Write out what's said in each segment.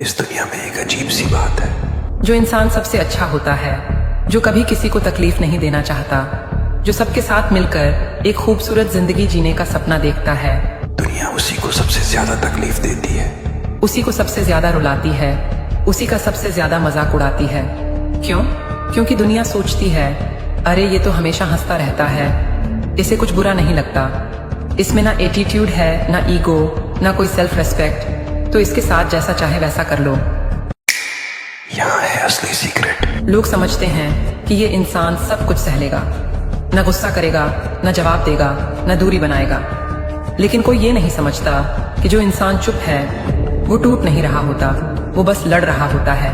इस दुनिया में एक अजीब सी बात है। जो इंसान सबसे अच्छा होता है, जो कभी किसी को तकलीफ नहीं देना चाहता, जो सबके साथ मिलकर एक खूबसूरत जिंदगी जीने का सपना देखता है, दुनिया उसी को सबसे ज्यादा तकलीफ देती है, उसी को सबसे ज्यादा रुलाती है, उसी का सबसे ज्यादा मजाक उड़ाती है। क्यों? क्योंकि दुनिया सोचती है, अरे ये तो हमेशा हंसता रहता है, इसे कुछ बुरा नहीं लगता, इसमें ना एटीट्यूड है, ना ईगो, ना कोई सेल्फ रेस्पेक्ट, तो इसके साथ जैसा चाहे वैसा कर लो। यहाँ है असली सीक्रेट। लोग समझते हैं कि ये इंसान सब कुछ सह लेगा, न गुस्सा करेगा, न जवाब देगा, न दूरी बनाएगा, लेकिन कोई ये नहीं समझता कि जो इंसान चुप है वो टूट नहीं रहा होता, वो बस लड़ रहा होता है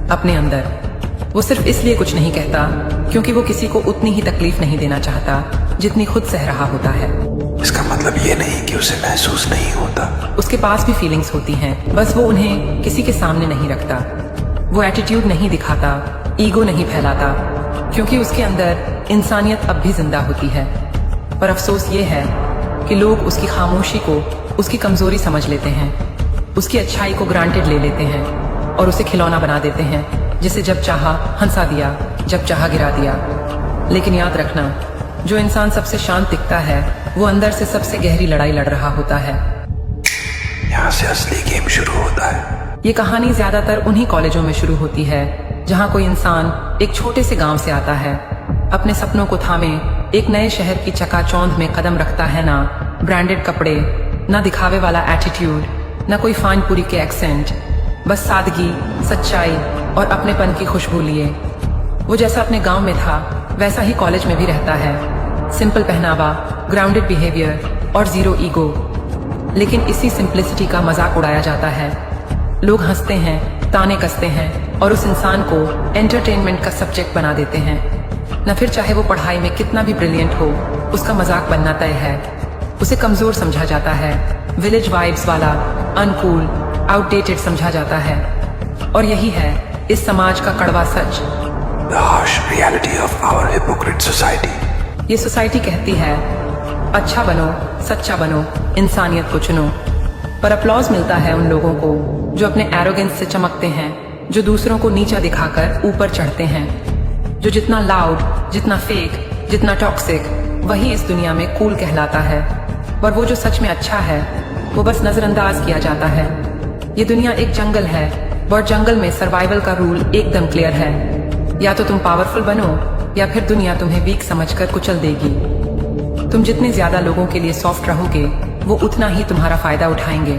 अपने अंदर। वो सिर्फ इसलिए कुछ नहीं कहता क्योंकि वो किसी को उतनी ही तकलीफ नहीं देना चाहता जितनी खुद सह रहा होता है। इसका मतलब ये नहीं कि उसे महसूस नहीं होता। उसके पास भी फीलिंग्स होती हैं, बस वो उन्हें किसी के सामने नहीं रखता। वो एटीट्यूड नहीं दिखाता, ईगो नहीं फैलाता, क्योंकि उसके अंदर इंसानियत अब भी जिंदा होती है। पर अफसोस ये है कि लोग उसकी खामोशी को उसकी कमजोरी समझ लेते हैं, उसकी अच्छाई को ग्रांटेड ले लेते हैं और उसे खिलौना बना देते हैं, जिसे जब चाहा हंसा दिया, जब चाहा गिरा दिया। लेकिन याद रखना, जो इंसान सबसे शांत दिखता है वो अंदर से सबसे गहरी लड़ाई लड़ रहा होता है। यहाँ से असली गेम शुरू होता है। ये कहानी ज्यादातर उन्हीं कॉलेजों में शुरू होती है जहाँ कोई इंसान एक छोटे से गांव से आता है, अपने सपनों को थामे एक नए शहर की चकाचौंध में कदम रखता है। ना ब्रांडेड कपड़े, ना दिखावे वाला एटीट्यूड, ना कोई फानपुरी के एक्सेंट, बस सादगी, सच्चाई और अपनेपन की खुशबू लिए। वो जैसा अपने गांव में था वैसा ही कॉलेज में भी रहता है, सिंपल पहनावा, ग्राउंडेड बिहेवियर और जीरो ईगो। लेकिन इसी सिंप्लिसिटी का मजाक उड़ाया जाता है। लोग हंसते हैं, ताने कसते हैं और उस इंसान को एंटरटेनमेंट का सब्जेक्ट बना देते हैं। न फिर चाहे वो पढ़ाई में कितना भी ब्रिलियंट हो, उसका मजाक बनना तय है। उसे कमजोर समझा जाता है, विलेज वाइब्स वाला, अनकूल, आउटडेटेड समझा जाता है। और यही है इस समाज का कड़वा सच। The harsh reality of our hypocrite society. ये सोसाइटी कहती है, अच्छा बनो, सच्चा बनो, इंसानियत को चुनो। पर अपलॉज मिलता है उन लोगों को जो अपने एरोगेंस से चमकते हैं, जो दूसरों को नीचा दिखाकर ऊपर चढ़ते हैं, जो जितना लाउड, जितना फेक, जितना टॉक्सिक, वही इस दुनिया में कूल कहलाता है। पर वो जो सच में अच्छा है वो बस नजरअंदाज किया जाता है। ये दुनिया एक जंगल है और जंगल में सर्वाइवल का रूल एकदम क्लियर है, या तो तुम पावरफुल बनो या फिर दुनिया तुम्हें वीक समझकर कुचल देगी। तुम जितने ज्यादा लोगों के लिए सॉफ्ट रहोगे वो उतना ही तुम्हारा फायदा उठाएंगे।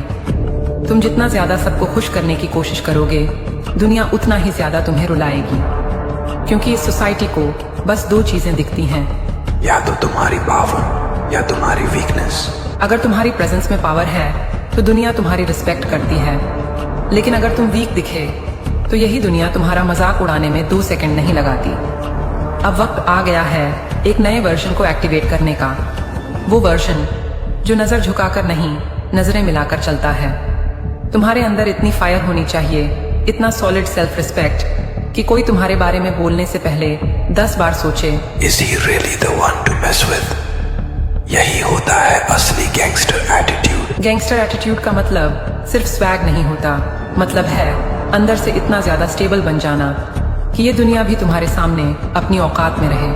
तुम जितना ज्यादा सबको खुश करने की कोशिश करोगे दुनिया उतना ही ज्यादा तुम्हें रुलाएगी, क्योंकि इस सोसाइटी को बस दो चीजें दिखती हैं, या तो तुम्हारी पावर या तुम्हारी वीकनेस। अगर तुम्हारी प्रेजेंस में पावर है तो दुनिया तुम्हारी रिस्पेक्ट करती है, लेकिन अगर तुम वीक दिखे तो यही दुनिया तुम्हारा मजाक उड़ाने में 2 सेकंड नहीं लगाती। अब वक्त आ गया है एक नए वर्जन को एक्टिवेट करने का, वो वर्जन जो नजर झुकाकर नहीं, नजरें मिलाकर चलता है। तुम्हारे अंदर इतनी फायर होनी चाहिए, इतना सॉलिड सेल्फ रिस्पेक्ट कि कोई तुम्हारे बारे में बोलने से पहले 10 बार सोचे, Is he really the one to mess with? यही होता है असली गैंगस्टर एटीट्यूड। गैंगस्टर एटीट्यूड का मतलब सिर्फ स्वैग नहीं होता, मतलब है अंदर से इतना ज्यादा स्टेबल बन जाना कि ये दुनिया भी तुम्हारे सामने अपनी औकात में रहे।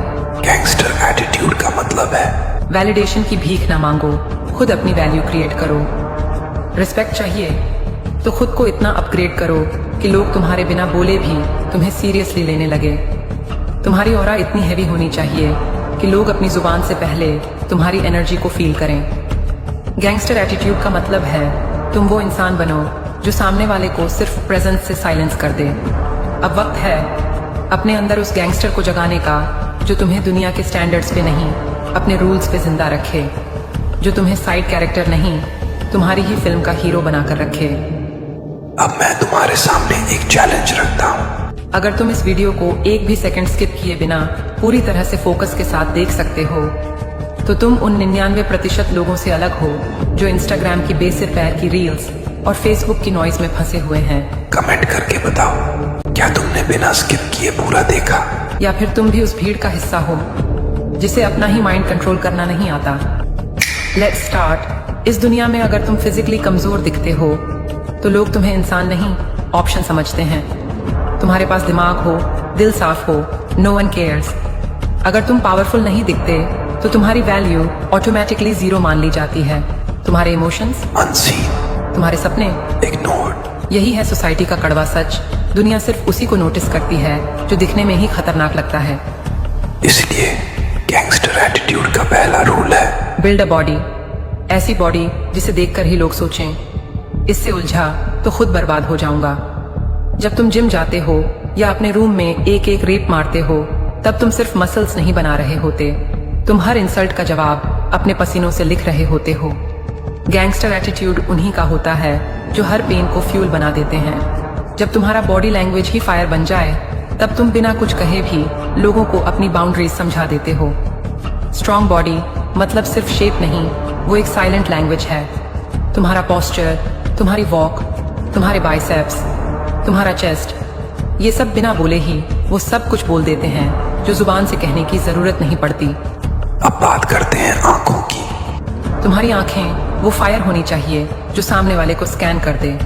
गैंगस्टर एटीट्यूड का मतलब है वैलिडेशन की भीख ना मांगो, खुद अपनी वैल्यू क्रिएट करो। रिस्पेक्ट चाहिए तो खुद को इतना अपग्रेड करो कि लोग तुम्हारे बिना बोले भी तुम्हें सीरियसली लेने लगे। तुम्हारी ऑरा इतनी हैवी होनी चाहिए कि लोग अपनी जुबान से पहले तुम्हारी एनर्जी को फील करें। गैंगस्टर एटीट्यूड का मतलब है तुम वो इंसान बनो जो सामने वाले को सिर्फ प्रेजेंस से साइलेंस कर दे। अब वक्त है अपने अंदर उस गैंगस्टर को जगाने का जो तुम्हें दुनिया के स्टैंडर्ड्स पे नहीं, अपने रूल्स पे जिंदा रखे, जो तुम्हें साइड कैरेक्टर नहीं, तुम्हारी ही फिल्म का हीरो बनाकर रखे। अब मैं तुम्हारे सामने एक चैलेंज रखता हूँ। अगर तुम इस वीडियो को एक भी सेकंड स्किप किए बिना पूरी तरह से फोकस के साथ देख सकते हो तो तुम उन 99% लोगों से अलग हो जो इंस्टाग्राम की बेसिर पैर की रील्स और फेसबुक की नॉइज में फंसे हुए हैं। कमेंट करके बताओ, क्या तुमने बिना स्किप किए पूरा देखा, या फिर तुम भी उस भीड़ का हिस्सा हो जिसे अपना ही माइंड कंट्रोल करना नहीं आता। Let's start. इस दुनिया में अगर तुम फिजिकली कमजोर दिखते हो तो लोग तुम्हें इंसान नहीं ऑप्शन समझते हैं। तुम्हारे पास दिमाग हो, दिल साफ हो, नो वन केयर्स। अगर तुम पावरफुल नहीं दिखते तो तुम्हारी वैल्यू ऑटोमेटिकली जीरो मान ली जाती है। तुम्हारे इमोशंस, unseen, तुम्हारे सपने, ignored, यही है सोसाइटी का कड़वा सच। दुनिया सिर्फ उसी को नोटिस करती है जो दिखने में ही खतरनाक लगता है। इसलिए गैंगस्टर एटीट्यूड का पहला रूल है बिल्ड अ बॉडी, ऐसी बॉडी जिसे देखकर ही लोग सोचें इससे उलझा तो खुद बर्बाद हो जाऊंगा। जब तुम जिम जाते हो या अपने रूम में एक एक रेप मारते हो तब तुम सिर्फ मसल्स नहीं बना रहे होते, तुम हर इंसल्ट का जवाब अपने पसीनों से लिख रहे होते हो। गैंगस्टर एटीट्यूड उन्हीं का होता है जो हर पेन को फ्यूल बना देते हैं। जब तुम्हारा बॉडी लैंग्वेज ही फायर बन जाए तब तुम बिना कुछ कहे भी लोगों को अपनी बाउंड्रीज समझा देते हो। स्ट्रॉन्ग बॉडी मतलब सिर्फ शेप नहीं, वो एक साइलेंट लैंग्वेज है। तुम्हारा पोस्चर, तुम्हारी वॉक, तुम्हारे बाइसेप्स, तुम्हारा चेस्ट, ये सब बिना बोले ही वो सब कुछ बोल देते हैं जो जुबान से कहने की जरूरत नहीं पड़ती। अब बात करते हैं आंखों की। तुम्हारी आंखें वो फायर होनी चाहिए जो सामने वाले को स्कैन कर दे।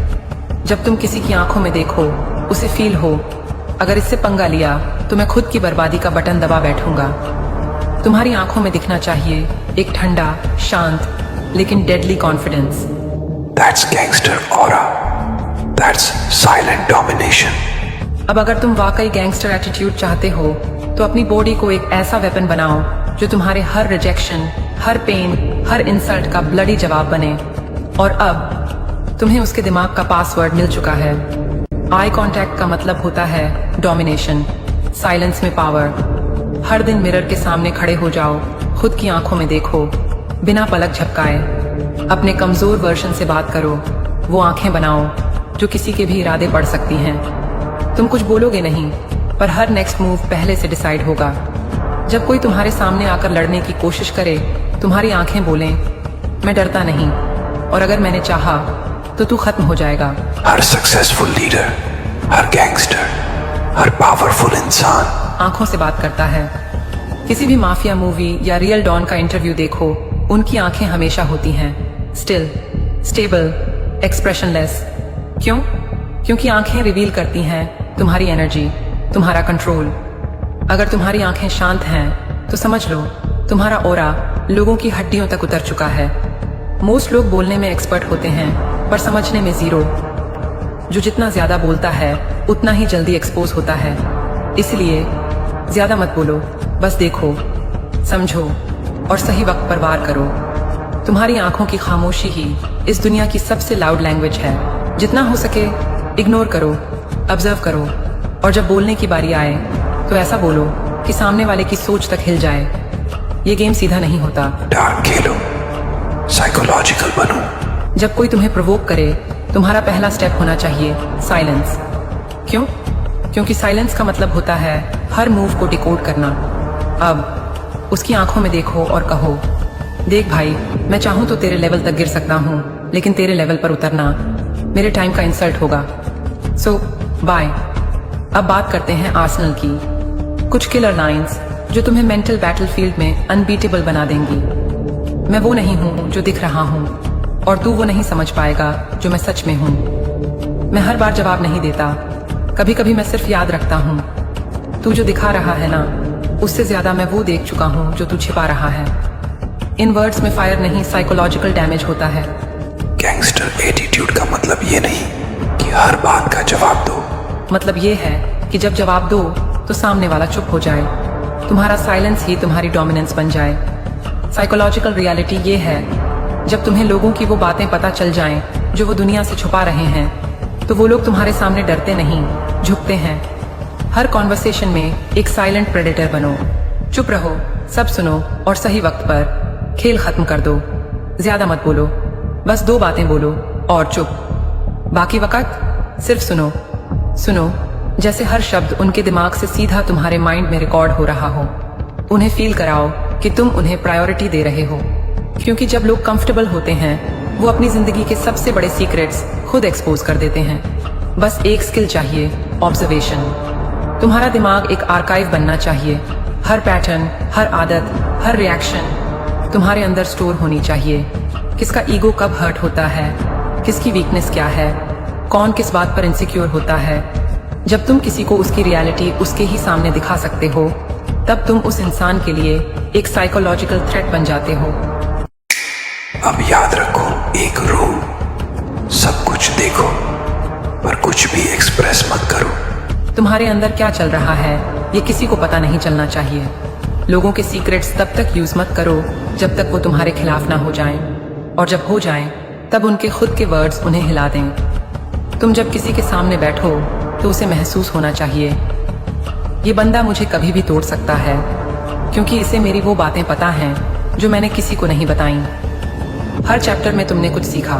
जब तुम किसी की आंखों में देखो, उसे फील हो, अगर इससे पंगा लिया तो मैं खुद की बर्बादी का बटन दबा बैठूंगा। तुम्हारी आंखों में दिखना चाहिए एक ठंडा, शांत लेकिन deadly confidence. That's gangster aura. That's silent domination. अब अगर तुम वाकई गैंगस्टर एटीट्यूड चाहते हो तो अपनी बॉडी को एक ऐसा वेपन बनाओ जो तुम्हारे हर रिजेक्शन, हर पेन, हर इंसल्ट का ब्लडी जवाब बने। और अब तुम्हें उसके दिमाग का पासवर्ड मिल चुका है। आई कांटेक्ट का मतलब होता है डोमिनेशन, साइलेंस में पावर। हर दिन मिरर के सामने खड़े हो जाओ, खुद की आंखों में देखो, बिना पलक झपकाए अपने कमजोर वर्जन से बात करो। वो आंखें बनाओ जो किसी के भी इरादे पढ़ सकती हैं। तुम कुछ बोलोगे नहीं, पर हर नेक्स्ट मूव पहले से डिसाइड होगा। जब कोई तुम्हारे सामने आकर लड़ने की कोशिश करे, तुम्हारी आंखें बोलें, मैं डरता नहीं, और अगर मैंने चाहा तो तू खत्म हो जाएगा। हर सक्सेसफुल लीडर, हर गैंगस्टर, हर पावरफुल इंसान आंखों से बात करता है। किसी भी माफिया मूवी या रियल डॉन का इंटरव्यू देखो, उनकी आंखें हमेशा होती हैं स्टिल, स्टेबल, एक्सप्रेशनलेस। क्यों? क्योंकि आंखें रिवील करती हैं तुम्हारी एनर्जी, तुम्हारा कंट्रोल। अगर तुम्हारी आंखें शांत हैं तो समझ लो तुम्हारा ऑरा लोगों की हड्डियों तक उतर चुका है। मोस्ट लोग बोलने में एक्सपर्ट होते हैं पर समझने में जीरो। जो जितना ज्यादा बोलता है उतना ही जल्दी एक्सपोज होता है। इसलिए ज्यादा मत बोलो, बस देखो, समझो और सही वक्त पर वार करो। तुम्हारी आंखों की खामोशी ही इस दुनिया की सबसे लाउड लैंग्वेज है। जितना हो सके इग्नोर करो, ऑब्जर्व करो, और जब बोलने की बारी आए तो ऐसा बोलो कि सामने वाले की सोच तक हिल जाए। ये गेम सीधा नहीं होता। डार्क खेलो, साइकोलॉजिकल बनो। जब कोई तुम्हें प्रोवोक करे, तुम्हारा पहला स्टेप होना चाहिए साइलेंस। क्यों? क्योंकि साइलेंस का मतलब होता है हर मूव को डिकोड करना। अब उसकी आंखों में देखो और कहो, देख भाई, मैं चाहूं तो तेरे लेवल तक गिर सकता हूं, लेकिन तेरे लेवल पर उतरना मेरे टाइम का इंसल्ट होगा। सो बाय। अब बात करते हैं आर्सेनल की। कुछ किलर लाइंस जो तुम्हें मेंटल बैटलफील्ड में अनबीटेबल बना देंगी। मैं वो नहीं हूं जो दिख रहा हूं, और तू वो नहीं समझ पाएगा जो मैं सच में हूं। मैं हर बार जवाब नहीं देता, कभी कभी मैं सिर्फ याद रखता हूं। तू जो दिखा रहा है ना, उससे ज्यादा मैं वो देख चुका हूं जो तू छिपा रहा है। इन वर्ड्स में फायर नहीं, साइकोलॉजिकल डैमेज होता है। गैंगस्टर एटीट्यूड का मतलब ये नहीं कि हर बात का जवाब दो। मतलब ये है कि जब जवाब दो तो सामने वाला चुप हो जाए। तुम्हारा साइलेंस ही तुम्हारी डोमिनेंस बन जाए। साइकोलॉजिकल रियलिटी ये है, जब तुम्हें लोगों की वो बातें पता चल जाएं जो वो दुनिया से छुपा रहे हैं, तो वो लोग तुम्हारे सामने डरते नहीं, झुकते हैं। हर कॉन्वर्सेशन में एक साइलेंट प्रेडेटर बनो। चुप रहो, सब सुनो, और सही वक्त पर खेल खत्म कर दो। ज्यादा मत बोलो, बस 2 बातें बोलो और चुप। बाकी वक्त सिर्फ सुनो। सुनो जैसे हर शब्द उनके दिमाग से सीधा तुम्हारे माइंड में रिकॉर्ड हो रहा हो। उन्हें फील कराओ कि तुम उन्हें प्रायोरिटी दे रहे हो, क्योंकि जब लोग कंफर्टेबल होते हैं वो अपनी जिंदगी के सबसे बड़े सीक्रेट्स खुद एक्सपोज कर देते हैं। बस एक स्किल चाहिए, ऑब्जर्वेशन। तुम्हारा दिमाग एक आर्काइव बनना चाहिए। हर पैटर्न, हर आदत, हर रिएक्शन तुम्हारे अंदर स्टोर होनी चाहिए। किसका ईगो कब हर्ट होता है, किसकी वीकनेस क्या है, कौन किस बात पर इनसिक्योर होता है। जब तुम किसी को उसकी रियलिटी उसके ही सामने दिखा सकते हो, तब तुम उस इंसान के लिए एक साइकोलॉजिकल थ्रेट बन जाते हो। अब याद रखो एक रूल, सब कुछ देखो पर कुछ भी एक्सप्रेस मत करो। तुम्हारे अंदर क्या चल रहा है ये किसी को पता नहीं चलना चाहिए। लोगों के सीक्रेट्स तब तक यूज मत करो जब तक वो तुम्हारे खिलाफ ना हो जाएं, और जब हो जाएं तब उनके खुद के वर्ड्स उन्हें हिला दें। तुम जब किसी के सामने बैठो तो उसे महसूस होना चाहिए, ये बंदा मुझे कभी भी तोड़ सकता है, क्योंकि इसे मेरी वो बातें पता हैं जो मैंने किसी को नहीं बताई। हर चैप्टर में तुमने कुछ सीखा।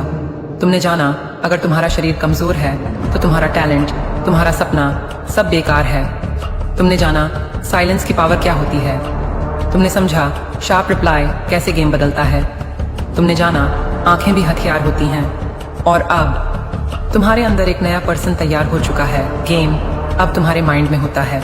तुमने जाना अगर तुम्हारा शरीर कमजोर है तो तुम्हारा टैलेंट, तुम्हारा सपना सब बेकार है। तुमने जाना साइलेंस की पावर क्या होती है। तुमने समझा शार्प रिप्लाई कैसे गेम बदलता है। तुमने जाना आंखें भी हथियार होती हैं। और अब तुम्हारे अंदर एक नया पर्सन तैयार हो चुका है। गेम अब तुम्हारे माइंड में होता है।